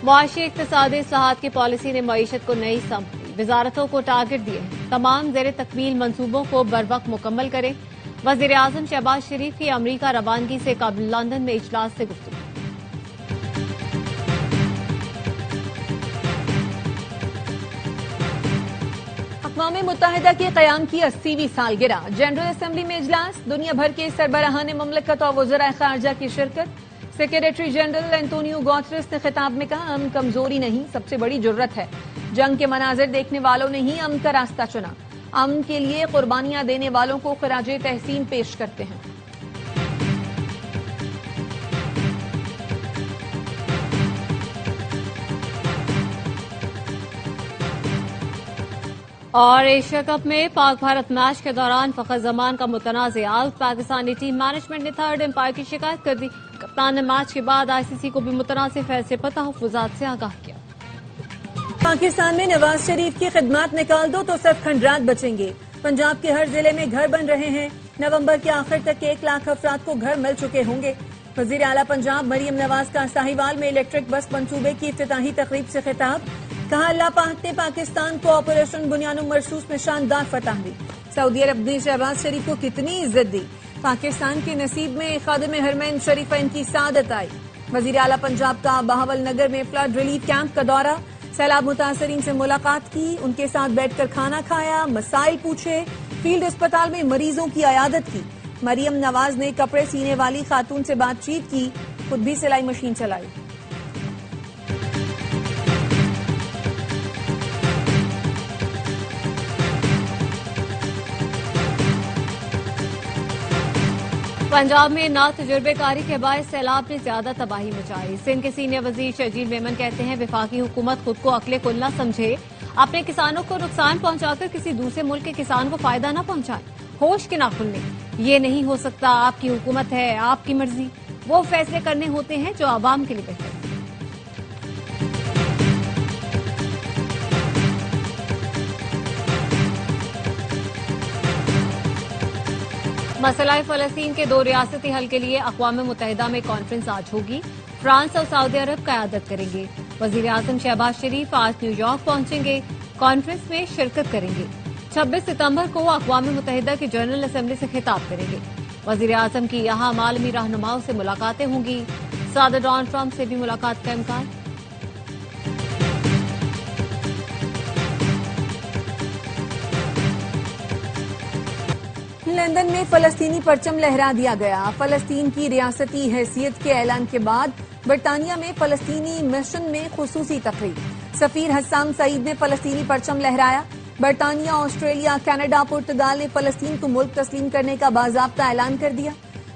मुआशी इक्तिसादी इस्लाहात की पॉलिसी ने मईशत को नई समत दी। वजारतों को टारगेट दिए हैं, तमाम ज़ेर तकमील मंसूबों को बरवक्त मुकम्मल करें। वज़ीर आज़म शहबाज शरीफ की अमरीका रवानगी से कबल लंदन में इजलास से गुफ्तगू। अक़वाम मुत्तहिदा के क़याम की 80वीं सालगिरह। जनरल असम्बली में इजलास, दुनिया भर के सरबराहान मुमलकत और वज़राए ख़ारजा की शिरकत। सेक्रेटरी जनरल एंटोनियो गुतेरेस ने खिताब में कहा, अमन कमजोरी नहीं, सबसे बड़ी जुर्रत है। जंग के मनाजिर देखने वालों ने ही अमन का रास्ता चुना। अमन के लिए कुर्बानियां देने वालों को खिराजे तहसीन पेश करते हैं। और एशिया कप में पाक भारत मैच के दौरान फखर जमान का मुतनाज़ आउट। पाकिस्तानी टीम मैनेजमेंट ने थर्ड एम्पायर की शिकायत कर दी। कप्तान ने मैच के बाद आईसीसी को भी मुतनाज़ फैसले पर तहफ़्फ़ुज़ात से आगाह किया। पाकिस्तान में नवाज शरीफ की खिदमत निकाल दो तो सिर्फ खंडरात बचेंगे। पंजाब के हर जिले में घर बन रहे हैं। नवंबर के आखिर तक 1 लाख अफराद को घर मिल चुके होंगे। वजीर आला पंजाब मरियम नवाज का साहिवाल में इलेक्ट्रिक बस मंसूबे की इफ्तिताही तकरीब से खिताब। कहा, अल्लाह पाक ने पाकिस्तान को ऑपरेशन बुनियानुम मरसूस में शानदार फतह दी। सऊदी अरब ने शहबाज शरीफ को कितनी इज्जत दी। पाकिस्तान के नसीब में खादिम हरमैन शरीफैन की सादत आई। वजीर आला पंजाब का बहावल नगर में फ्लड रिलीफ कैंप का दौरा। सैलाब मुतासरीन से मुलाकात की, उनके साथ बैठकर खाना खाया, मसाइल पूछे। फील्ड अस्पताल में मरीजों की अयादत की। मरियम नवाज ने कपड़े सीने वाली खातून से बातचीत की, खुद भी सिलाई मशीन चलाई। पंजाब में ना तजुर्बेकारी के बायस सैलाब ने ज्यादा तबाही मचाई। सिंध के सीनियर वजीर शर्जील मेमन कहते हैं, विफाकी हुकूमत खुद को अक्ले कुल न समझे, अपने किसानों को नुकसान पहुंचाकर किसी दूसरे मुल्क के किसान को फायदा न पहुंचाए। होश के नाखुन ने ये नहीं हो सकता। आपकी हुकूमत है, आपकी मर्जी, वो फैसले करने होते हैं जो आवाम के लिए बेहतर है। मसला फ़लस्तीन के 2 रियासती हल के लिए अक़वाम मुत्तहिदा में कॉन्फ्रेंस आज होगी। फ्रांस और सऊदी अरब क़यादत करेंगे। वज़ीर आज़म शहबाज शरीफ आज न्यूयॉर्क पहुंचेंगे, कॉन्फ्रेंस में शिरकत करेंगे। 26 सितंबर को अक़वाम मुत्तहिदा की जनरल असम्बली से खिताब करेंगे। वज़ीर आज़म की यहाँ आलमी रहनुमाओं से मुलाकातें होंगी। सदर डोनाल्ड ट्रंप से भी मुलाकात का इम्कान। लंदन में फलस्तीनी परचम लहरा दिया गया। फलस्तीन की रियासती हैसियत के ऐलान के बाद बरतानिया में फलस्तीनी मिशन में खुसूसी तकरीब। सफीर हस्साम सईद ने फलस्तीनी परचम लहराया। बरतानिया, ऑस्ट्रेलिया, कनाडा, पुर्तगाल ने फलस्तीन को मुल्क तस्लीम करने का बाज़ाब्ता ऐलान कर दिया।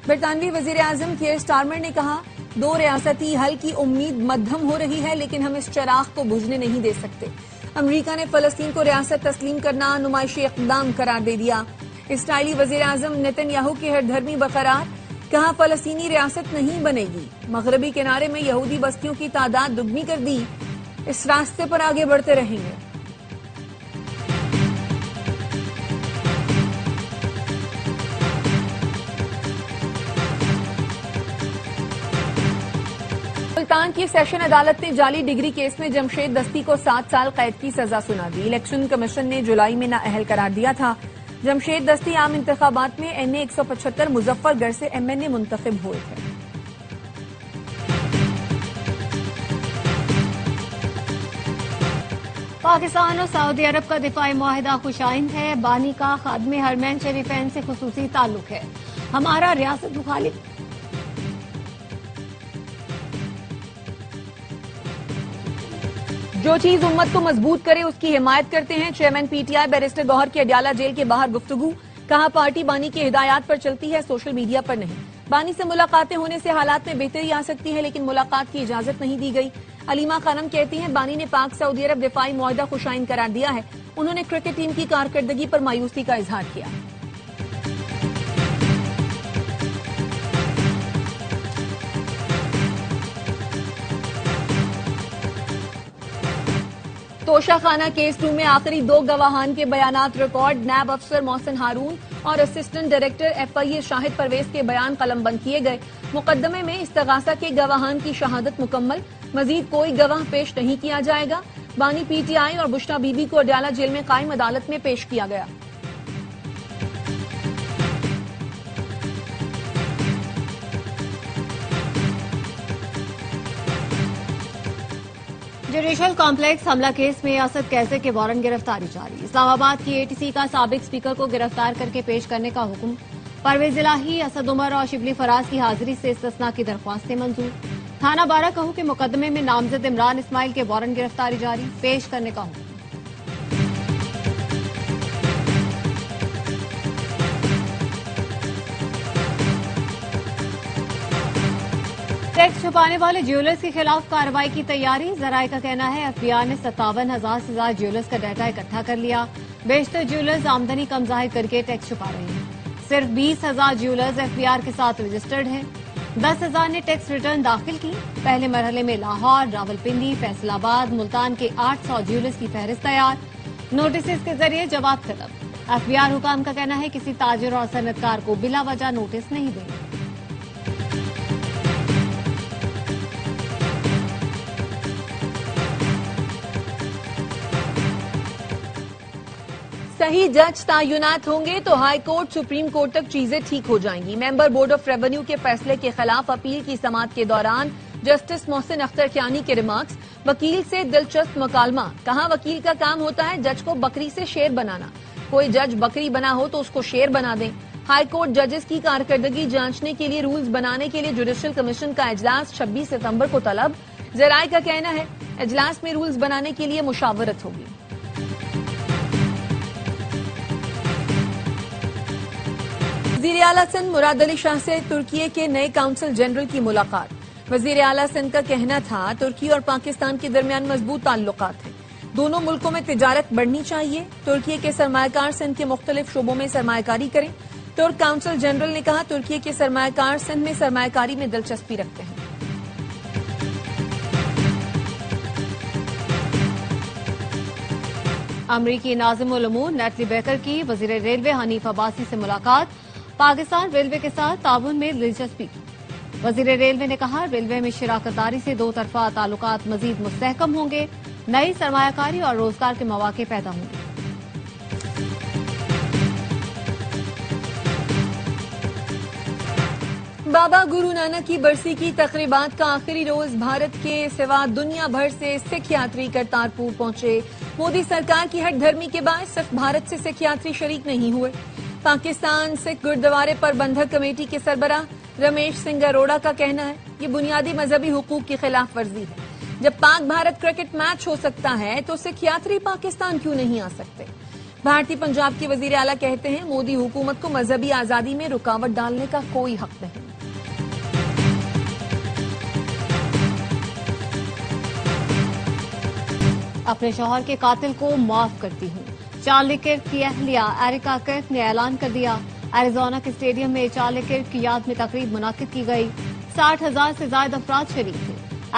बरतानवी वजीर आजम कीयर स्टारमर ने कहा, 2 रियासती हल की उम्मीद मध्यम हो रही है, लेकिन हम इस चिराग को बुझने नहीं दे सकते। अमरीका ने फलस्तीन को रियासत तस्लीम करना नुमाइशी इक़दाम करार दे दिया। इसराइली वजीर आजम नेतन्याहू की हरधर्मी बरकरार। कहा, फलस्तीनी रियासत नहीं बनेगी। मगरबी किनारे में यहूदी बस्तियों की तादाद दुगनी कर दी। इस रास्ते पर आगे बढ़ते रहेंगे। मुल्तान की सेशन अदालत ने जाली डिग्री केस में जमशेद दस्ती को 7 साल कैद की सजा सुना दी। इलेक्शन कमीशन ने जुलाई में नाअहल करार दिया था। जमशेद दस्ती आम इंतखाबात में NA 175 मुजफ्फरगढ़ से MNA मुंतखब हुए थे। पाकिस्तान और सऊदी अरब का दिफाई मुआहिदा खुशाइंद है। बानी का खादिम हरमैन शरीफैन से खुसूसी ताल्लुक है। हमारा रियासत मुखालिफ जो चीज उम्मत को मजबूत करे उसकी हिमायत करते हैं। चेयरमैन PTI बैरिस्टर गौहर की अडयाला जेल के बाहर गुफ्तगू। कहा, पार्टी बानी की हिदायत पर चलती है, सोशल मीडिया पर नहीं। बानी से मुलाकातें होने से हालात में बेहतरी आ सकती है, लेकिन मुलाकात की इजाजत नहीं दी गई। अलीमा खानम कहती हैं, बानी ने पाक सऊदी अरब दिफाई मुआहिदा खुशाइन करार दिया है। उन्होंने क्रिकेट टीम की कारकर्दगी पर मायूसी का इजहार किया। तोशाखाना केस 2 में आखिरी 2 गवाहान के बयानात रिकॉर्ड। नैब अफसर मोहसिन हारून और assistant director FIA Shahid Parvez के बयान कलमबंद किए गए। मुकदमे में इस्तगासा के गवाहान की शहादत मुकम्मल। मजीद कोई गवाह पेश नहीं किया जाएगा। बानी पीटीआई और बुशरा बीबी को अडयाला जेल में कायम अदालत में पेश किया गया। जुडिशल कॉम्प्लेक्स हमला केस में असद कैसे के वारंट गिरफ्तारी जारी। इस्लामाबाद की एटीसी का साबिक स्पीकर को गिरफ्तार करके पेश करने का हुक्म। परवेज इलाही, असद उमर और शिबली फराज की हाजिरी से इस्तिस्ना की दरख्वास्तें मंजूर। थाना बारह कहू के मुकदमे में नामजद इमरान इस्माइल के वारंट गिरफ्तारी जारी, पेश करने का हुक्म। टैक्स छुपाने वाले ज्वेलर्स के खिलाफ कार्रवाई की तैयारी। जराये का कहना है एफबीआई ने 57,000 से ज्यादा ज्वेलर्स का डाटा इकट्ठा कर लिया। बेशतर ज्वेलर्स आमदनी कम जाहिर करके टैक्स छुपा रहे हैं। सिर्फ 20,000 ज्वेलर्स एफबीआई के साथ रजिस्टर्ड हैं। 10,000 ने टैक्स रिटर्न दाखिल की। पहले मरहले में लाहौर, रावलपिंडी, फैसलाबाद, मुल्तान के 800 ज्वेलर्स की फहरिस्त तैयार। नोटिस के जरिए जवाब तलब। एफबीआई हुकाम का कहना है किसी ताजिर और सनतकार को बिला वजह नोटिस नहीं देंगे। सही जज तैनात होंगे तो हाई कोर्ट, सुप्रीम कोर्ट तक चीजें ठीक हो जाएंगी। मेंबर बोर्ड ऑफ रेवेन्यू के फैसले के खिलाफ अपील की समाअत के दौरान जस्टिस मोहसिन अख्तर कियानी के रिमार्क्स। वकील से दिलचस्प मुकालमा। कहा वकील का काम होता है जज को बकरी से शेर बनाना। कोई जज बकरी बना हो तो उसको शेर बना दें। हाई कोर्ट जजेस की कारकर्दगी जांचने के लिए रूल्स बनाने के लिए जुडिशल कमीशन का इजलास 26 सितंबर को तलब। जराये का कहना है इजलास में रूल्स बनाने के लिए मुशावरत होगी। वजीर आला सिंध मुराद अली शाह से तुर्की के नए काउंसिल जनरल की मुलाकात। वजीर आला सिंध का कहना था तुर्की और पाकिस्तान के दरमियान मजबूत ताल्लुकात हैं। दोनों मुल्कों में तिजारत बढ़नी चाहिए। तुर्की के सरमायाकार सिंध के मुख्तलिफ शोबों में सरमायाकारी करें। तुर्क काउंसिल जनरल ने कहा तुर्की के सरमायाकार सिंध में सरमायाकारी में दिलचस्पी रखते हैं। अमरीकी नाज़िमुल उमूर नेटली बेकर की वजीर रेलवे हनीफ अब्बासी से मुलाकात। पाकिस्तान रेलवे के साथ ताउन में दिलचस्पी की। वजीर रेलवे ने कहा रेलवे में शराकतदारी से दो तरफा ताल्लुकात मजीद मुस्तहकम होंगे। नई सरमायाकारी और रोजगार के मौके पैदा होंगे। बाबा गुरु नानक की बरसी की तकरीबात का आखिरी रोज भारत के सिवा दुनिया भर से सिख यात्री करतारपुर पहुंचे। मोदी सरकार की हठधर्मी के बाद सिर्फ भारत से सिख यात्री शरीक नहीं हुए। पाकिस्तान सिख गुरुद्वारे प्रबंधक कमेटी के सरबराह रमेश सिंह अरोड़ा का कहना है ये बुनियादी मजहबी हुकूक की खिलाफ वर्जी है। जब पाक भारत क्रिकेट मैच हो सकता है तो सिख यात्री पाकिस्तान क्यों नहीं आ सकते। भारतीय पंजाब के वजीर आला कहते हैं मोदी हुकूमत को मजहबी आजादी में रुकावट डालने का कोई हक नहीं। अपने शौहर के कातिल को माफ करती हूँ। चार्ली किर्क की अहलिया एरिका किर्क ने ऐलान कर दिया। एरिजोना के स्टेडियम में चार्ली किर्क की याद में तकरीब मुनाकिद की गई। 60,000 से ज्यादा अफराद शरीक थे।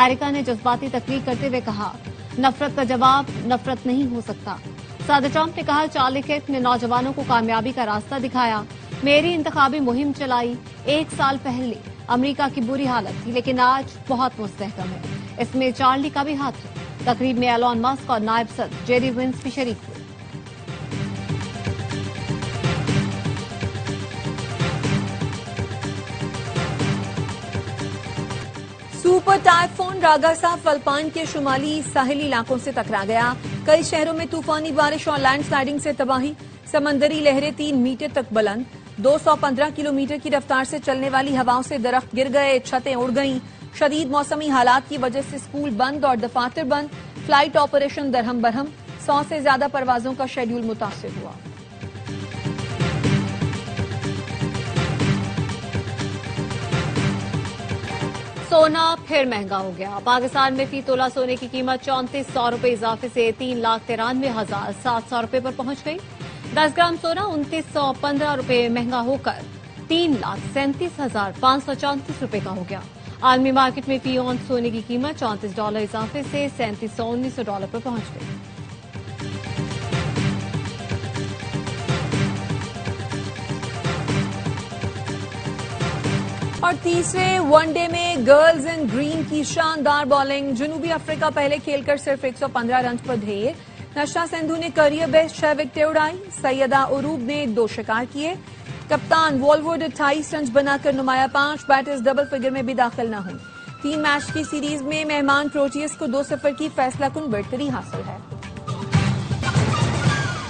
एरिका ने जज्बाती तकरीर करते हुए कहा नफरत का जवाब नफरत नहीं हो सकता। सदर ट्रंप ने कहा चार्ली किर्क ने नौजवानों को कामयाबी का रास्ता दिखाया। मेरी इंतखाबी मुहिम चलाई। 1 साल पहले अमेरिका की बुरी हालत थी लेकिन आज बहुत मुस्तहकम है। इसमें चार्ली का भी हाथ है। तकरीब में एलोन मस्क और नायब सदर जेरी विंस भी शरीक हुए। सुपर टाइफून रागासा फिलिपाइन के शुमाली साहिली इलाकों से टकरा गया। कई शहरों में तूफानी बारिश और लैंडस्लाइडिंग से तबाही। समंदरी लहरें 3 मीटर तक बुलंद। 215 किलोमीटर की रफ्तार से चलने वाली हवाओं से दरख्त गिर गए, छतें उड़ गईं। शदीद मौसमी हालात की वजह से स्कूल बंद और दफातर बंद। Flight operation दरहम Barham. 100 से ज्यादा परवाजों का शेड्यूल मुतासिर हुआ। सोना फिर महंगा हो गया। पाकिस्तान में फी तोला सोने की कीमत 3400 रुपए इजाफे से 3,93,700 रुपए पर पहुंच गई। 10 ग्राम सोना 2915 रुपए महंगा होकर 3,37,534 रुपए का हो गया। आलमी मार्केट में फी औंस सोने की कीमत $34 इजाफे से $37,900 पर पहुंच गई। और तीसरे वनडे में गर्ल्स इन ग्रीन की शानदार बॉलिंग। जनूबी अफ्रीका पहले खेलकर सिर्फ 115 रन पर ढेर। नशा सिंधु ने करियर बेस्ट 6 विकेटें उड़ाई। सैयदा उरूब ने 2 शिकार किए। कप्तान वॉलवुड 28 रन बनाकर नुमाया 5 बैटर्स डबल फिगर में भी दाखिल न हुई। 3 मैच की सीरीज में मेहमान प्रोटियस को 2-0 की फैसला कुन बढ़तरी हासिल है।